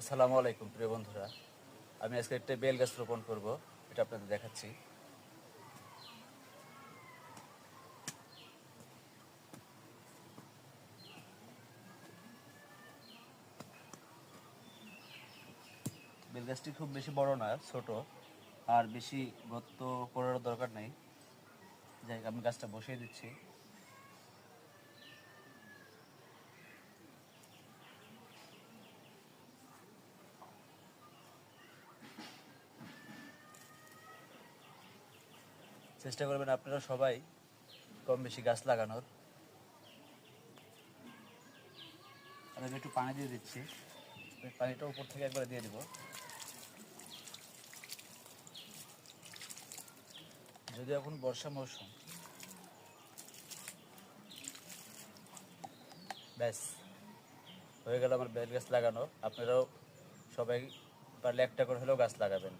আসসালামু আলাইকুম প্রিয় বন্ধুরা। আমি আজকে একটা বেল গাছ রোপণ করব, এটা আপনাদের দেখাচ্ছি। বেল গাছটি খুব বেশি বড় না, ছোট, আর বেশি গর্ত করার দরকার নেই। যাই হোক, আমি গাছটা বসিয়ে দিচ্ছি। চেষ্টা করবেন আপনারা সবাই কম বেশি গাছ লাগানোর। আমি একটু পানি দিয়ে দিচ্ছি, পানিটা উপর থেকে একবারে দিয়ে দিব। যদি এখন বর্ষা মৌসুম, ব্যাস হয়ে গেল আমার বেল গাছ লাগানো। আপনারাও সবাই পারলে একটা করে হলেও গাছ লাগাবেন।